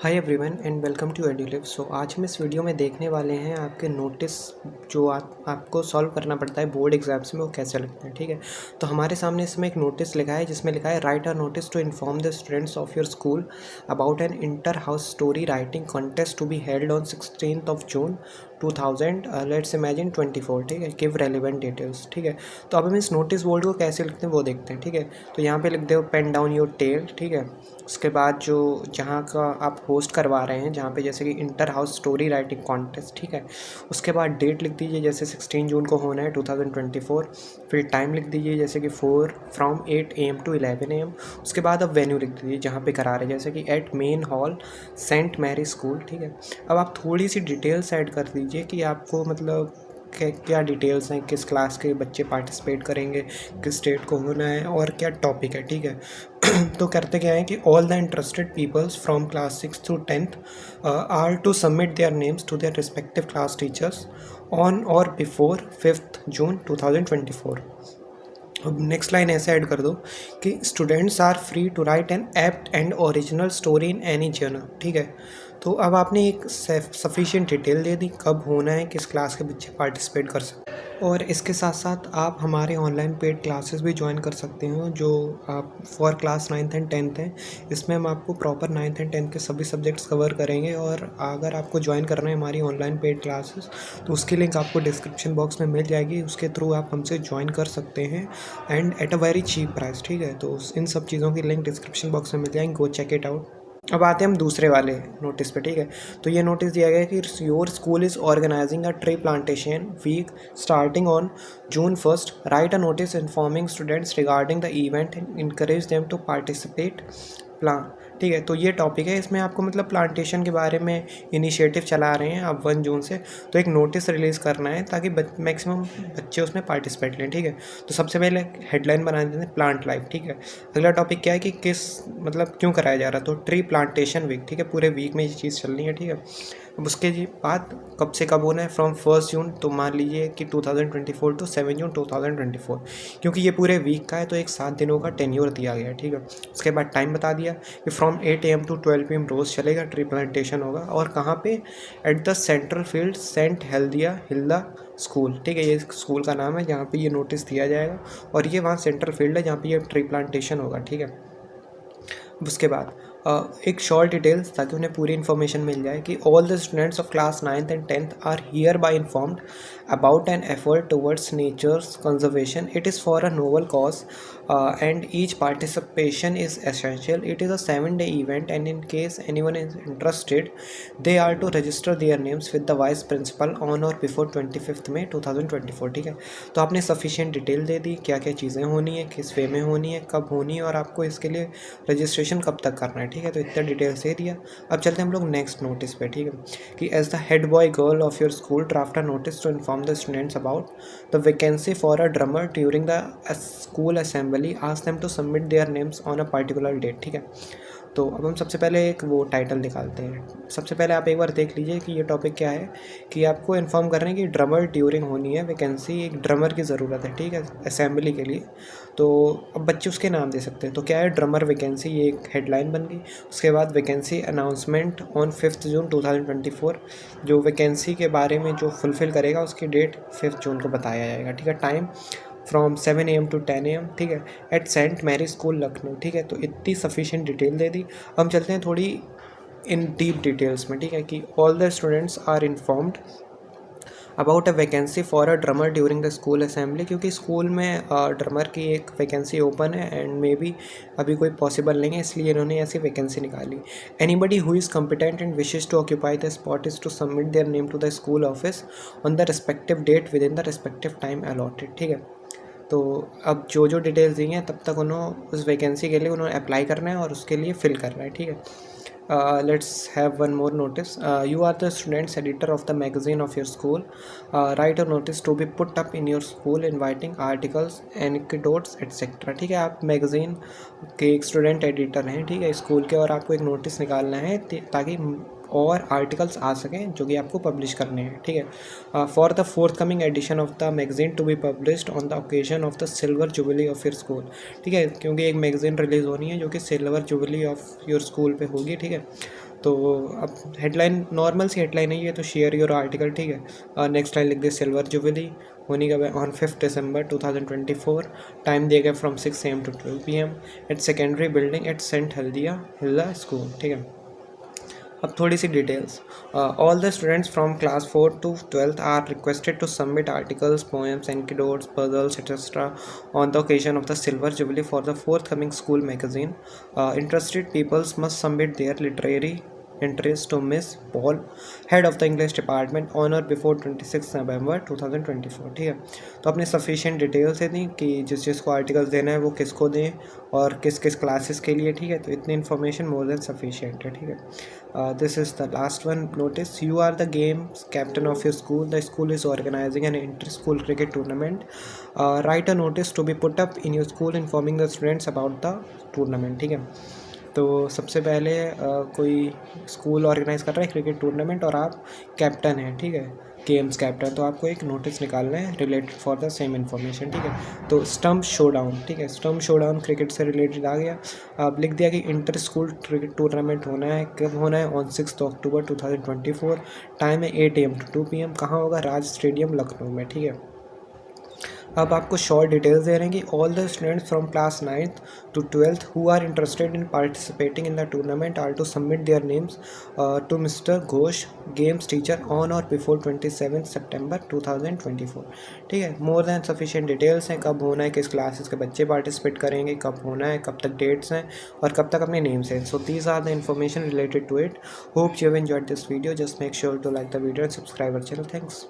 Hi everyone and welcome to Edulive. आज हम इस वीडियो में देखने वाले हैं आपके नोटिस जो आपको सॉल्व करना पड़ता है बोर्ड एग्जाम्स में, वो कैसे लगते हैं। ठीक है, तो हमारे सामने इसमें एक नोटिस लिखा है जिसमें लिखा है write a notice to inform the students of your school about an inter house story writing contest to be held on 16th June 2000 let's imagine 24। ठीक है, गिव रेलिवेंट डिटेल्स। ठीक है, तो अब हम इस नोटिस बोर्ड को कैसे लिखते हैं वो देखते हैं। ठीक है, तो यहाँ पे लिख दो पेन डाउन योर टेल। ठीक है, उसके बाद जो जहाँ का आप होस्ट करवा रहे हैं, जहाँ पे जैसे कि inter house story writing contest. ठीक है, उसके बाद डेट लिख दीजिए, जैसे 16 जून को होना है 2024। फिर टाइम लिख दीजिए जैसे कि 8 AM to 11 AM। उसके बाद अब वेन्यू लिख दीजिए जहाँ पे करा रहे हैं, जैसे कि at main hall saint Mary school. ठीक है, अब आप थोड़ी सी डिटेल्स ऐड कर दीजिए कि आपको मतलब क्या डिटेल्स हैं, किस क्लास के बच्चे पार्टिसिपेट करेंगे, किस स्टेट को होना है और क्या टॉपिक है। ठीक है, तो करते क्या है कि all the interested peoples from class 6 to 10th are to submit their names to their respective class teachers on और बिफोर 5th June 2024। अब नेक्स्ट लाइन ऐसे ऐड कर दो कि students are free to write an apt and original story in any journal. ठीक है, तो अब आपने एक सफिशिएंट डिटेल दे दी कब होना है, किस क्लास के बच्चे पार्टिसिपेट कर सकते हैं, और इसके साथ साथ आप हमारे ऑनलाइन पेड क्लासेस भी ज्वाइन कर सकते हो जो आप for class 9th and 10th हैं। इसमें हम आपको प्रॉपर 9th and 10th के सभी सब्जेक्ट्स कवर करेंगे, और अगर आपको ज्वाइन करना है हमारी ऑनलाइन पेड क्लासेस तो उसकी लिंक आपको डिस्क्रिप्शन बॉक्स में मिल जाएगी। उसके थ्रू आप हमसे ज्वाइन कर सकते हैं and at a very cheap price. ठीक है, तो इन सब चीज़ों की लिंक डिस्क्रिप्शन बॉक्स में मिल जाएंगे, गो चेक इट आउट। अब आते हैं हम दूसरे वाले नोटिस पे। ठीक है, तो ये नोटिस दिया गया है कि your school is organising a tree plantation week starting on June 1st। Write a notice informing students regarding the event and encourage them to participate plan. ठीक है, तो ये टॉपिक है, इसमें आपको मतलब प्लांटेशन के बारे में इनिशिएटिव चला रहे हैं आप 1 जून से, तो एक नोटिस रिलीज़ करना है ताकि मैक्सिमम बच्चे उसमें पार्टिसिपेट लें। ठीक है, तो सबसे पहले हेडलाइन बना देते हैं प्लांट लाइफ। ठीक है, अगला टॉपिक क्या है कि किस मतलब क्यों कराया जा रहा है, तो ट्री प्लांटेशन वीक। ठीक है, पूरे वीक में ये चीज़ चलनी है। ठीक है, अब उसके बाद कब से कब होना है, फ्रॉम 1 जून, तो मान लीजिए कि 2024 to 7 जून 2024, क्योंकि ये पूरे वीक का है तो एक 7 दिनों का टेन्योर दिया गया है। ठीक है, उसके बाद टाइम बता दिया कि फ्रॉम 8 AM to 12 PM रोज़ चलेगा, ट्री प्लांटेशन होगा, और कहाँ पे, at the central field saint हेल्दिया हिल्ला स्कूल। ठीक है, ये स्कूल का नाम है जहाँ पे ये नोटिस दिया जाएगा, और ये वहाँ सेंट्रल फील्ड है जहाँ पे ये ट्री प्लांटेशन होगा। ठीक है, उसके बाद एक शॉर्ट डिटेल्स ताकि उन्हें पूरी इन्फॉर्मेशन मिल जाए कि all the students of class 9th and 10th are here by informed about an effort towards nature's conservation. It is for a noble cause and each participation is essential. It is a 7-day event and in case anyone is interested they are to register their names with the vice principal on और before 25 May 2024। ठीक है, तो आपने sufficient detail दे दी क्या क्या चीज़ें होनी है, किस वे में होनी है, कब होनी है, और आपको इसके लिए रजिस्ट्रेशन कब तक करना है। ठीक है, तो इतना डिटेल्स दे दिया। अब चलते हैं हम लोग नेक्स्ट नोटिस पे। ठीक है, कि as the head boy girl of your school draft a notice to inform the students about the vacancy for a drummer during the school assembly, ask them to submit their names on a particular date. ठीक है, तो अब हम सबसे पहले एक वो title निकालते हैं। सबसे पहले आप एक बार देख लीजिए कि ये टॉपिक क्या है, कि आपको इन्फॉर्म कर रहे हैं कि ड्रमर ड्यूरिंग होनी है वैकेंसी, एक ड्रमर की ज़रूरत है। ठीक है, असेंबली के लिए, तो अब बच्चे उसके नाम दे सकते हैं। तो क्या है, ड्रमर वैकेंसी, ये एक हेडलाइन बन गई। उसके बाद vacancy announcement on 5th June 2024, जो वैकेंसी के बारे में जो फुलफ़िल करेगा उसकी डेट 5 जून को बताया जाएगा। ठीक है, time from 7 AM to 10 AM। ठीक है, at saint Mary school Lucknow. ठीक है, तो इतनी सफिशिएंट डिटेल दे दी। हम चलते हैं थोड़ी इन डीप डिटेल्स में। ठीक है, कि all the students are informed about a vacancy for a drummer during the school assembly, क्योंकि स्कूल में ड्रमर की एक वैकेंसी ओपन है एंड मे बी अभी कोई पॉसिबल नहीं है, इसलिए इन्होंने ऐसी वैकेंसी निकाली। Anybody who is competent and wishes to occupy the spot is to submit their name to the school office on the respective date within the respective time allotted. ठीक है, तो अब जो जो डिटेल्स दी हैं तब तक उन्होंने उस वैकेंसी के लिए उन्होंने अप्लाई करना है और उसके लिए फिल करना है। ठीक है, let's have one more notice. You are the students editor of the magazine of your school. Write a notice to be put up in your school inviting articles, anecdotes etc. ठीक है, आप magazine के एक student editor हैं। ठीक है, school के, और आपको एक नोटिस निकालना है ताकि और आर्टिकल्स आ सकें जो कि आपको पब्लिश करने हैं। ठीक है, for the forthcoming edition of the magazine to be published on the occasion of the silver jubilee of your school. ठीक है, क्योंकि एक मैगजीन रिलीज़ होनी है जो कि silver jubilee of your school पे होगी। ठीक है, तो अब हेडलाइन नॉर्मल सी हेडलाइन है ये, तो शेयर योर आर्टिकल, ठीक है। नेक्स्ट लाइन लिख दे सिल्वर जुबली होने का ऑन 5 दिसंबर 2024, टाइम दिया गया from 6 AM to 12 PM at secondary building at saint Hilda school, ठीक है। अब थोड़ी सी details. All the students from class 4 to 12th are requested to submit articles, poems, anecdotes, puzzles etcetera on the occasion of the silver jubilee for the forthcoming school magazine. Interested peoples must submit their literary entries to Miss Paul, head of the English department, on or before 26 November 2024, ठीक है। तो अपने sufficient details दे दी कि जिस जिसको articles देना है वो किसको दें और किस किस क्लासेस के लिए, ठीक है। तो इतनी इन्फॉर्मेशन मोर देन सफिशिएंट है, ठीक है। This is the last one notice. You are the games captain of your school, the school is organising an inter school cricket tournament, write a notice to be put up in your school informing the students about the tournament, ठीक है। तो सबसे पहले कोई school organise कर रहा है cricket tournament और आप कैप्टन हैं, ठीक है, गेम्स कैप्टन, तो आपको एक नोटिस निकालना है related for the same information, ठीक है। तो स्टम्प शोडाउन, ठीक है, स्टम्प शोडाउन क्रिकेट से रिलेटेड आ गया। आप लिख दिया कि इंटर स्कूल क्रिकेट टूर्नामेंट होना है, कब होना है, ऑन 6 अक्टूबर 2024, टाइम है 8 AM to 2 PM, कहाँ होगा, राज स्टेडियम लखनऊ में, ठीक है। अब आपको शॉर्ट डिटेल्स दे रहे हैं कि all the students from class 9th to 12th who are interested in participating in the tournament are to submit their names to mister Ghosh, games teacher, on और बिफोर 27 सितंबर 2024, ठीक है। मोर दैन सफिशिएंट डिटेल्स हैं, कब होना है, किस classes के बच्चे पार्टिसिपेट करेंगे, कब होना है, कब तक डेट्स हैं और कब तक अपने नेम्स हैं। So these are the information related to it. Hope you have enjoyed this video. Just make sure to like the video and subscribe our channel. Thanks.